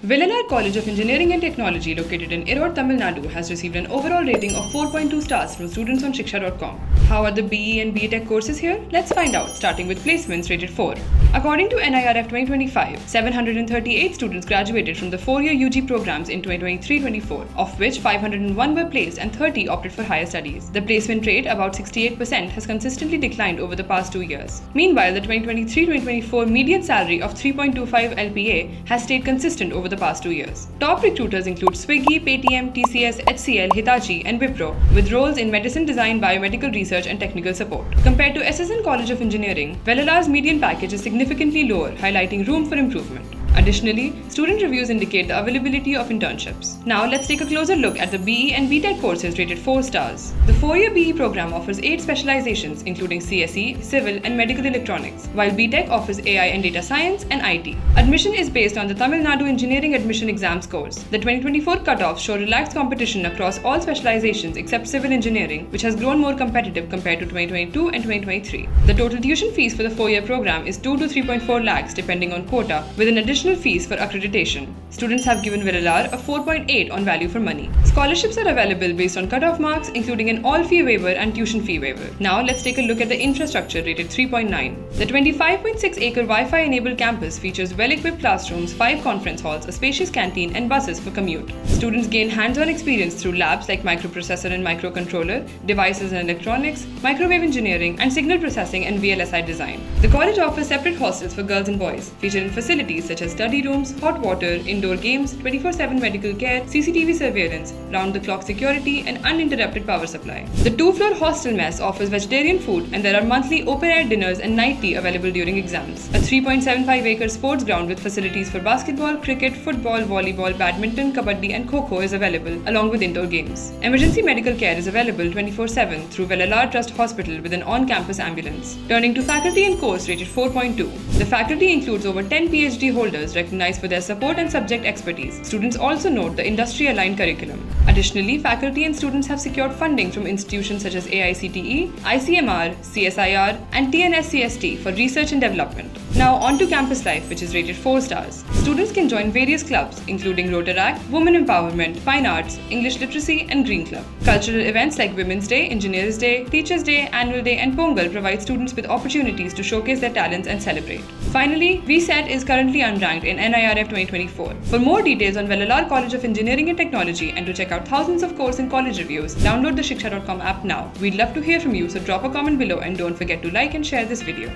Vellalar College of Engineering and Technology, located in Erode, Tamil Nadu, has received an overall rating of 4.2 stars from students on Shiksha.com. How are the BE and BTech courses here? Let's find out, starting with placements rated 4. According to NIRF 2025, 738 students graduated from the 4-year UG programs in 2023-24, of which 501 were placed and 30 opted for higher studies. The placement rate, about 68%, has consistently declined over the past 2 years. Meanwhile, the 2023-2024 median salary of 3.25 LPA has stayed consistent over the past 2 years. Top recruiters include Swiggy, Paytm, TCS, HCL, Hitachi, and Wipro, with roles in medicine design, biomedical research, and technical support. Compared to SSN College of Engineering, Vellalar's median package is significantly lower, highlighting room for improvement. Additionally, student reviews indicate the availability of internships. Now let's take a closer look at the BE and BTech courses rated 4 stars. The 4-year BE program offers 8 specializations including CSE, Civil and Medical Electronics, while BTech offers AI and Data Science and IT. Admission is based on the Tamil Nadu Engineering Admission Exam scores. The 2024 cutoffs show relaxed competition across all specializations except Civil Engineering, which has grown more competitive compared to 2022 and 2023. The total tuition fees for the 4-year program is 2 to 3.4 lakhs depending on quota, with an additional fees for accreditation. Students have given Vellalar a 4.8 on value for money. Scholarships are available based on cutoff marks, including an all-fee waiver and tuition fee waiver. Now let's take a look at the infrastructure rated 3.9. The 25.6-acre Wi-Fi enabled campus features well-equipped classrooms, 5 conference halls, a spacious canteen, and buses for commute. Students gain hands-on experience through labs like microprocessor and microcontroller, devices and electronics, microwave engineering, and signal processing and VLSI design. The college offers separate hostels for girls and boys, featuring facilities such as study rooms, hot water, indoor games, 24/7 medical care, CCTV surveillance, round-the-clock security, and uninterrupted power supply. The 2-floor hostel mess offers vegetarian food, and there are monthly open-air dinners and night tea available during exams. A 3.75-acre sports ground with facilities for basketball, cricket, football, volleyball, badminton, kabaddi, and kho-kho is available, along with indoor games. Emergency medical care is available 24/7 through Vellalar Trust Hospital with an on-campus ambulance. Turning to faculty and course rated 4.2. The faculty includes over 10 PhD holders recognized for their support and subject expertise. Students also note the industry-aligned curriculum. Additionally, faculty and students have secured funding from institutions such as AICTE, ICMR, CSIR, and TNSCST for research and development. Now on to campus life, which is rated 4 stars. Students can join various clubs, including Rotaract, Women Empowerment, Fine Arts, English Literacy, and Green Club. Cultural events like Women's Day, Engineers Day, Teachers Day, Annual Day, and Pongal provide students with opportunities to showcase their talents and celebrate. Finally, VSET is currently unranked in NIRF 2024. For more details on Vellalar College of Engineering and Technology and to check out thousands of course and college reviews, download the Shiksha.com app now. We'd love to hear from you, so drop a comment below and don't forget to like and share this video.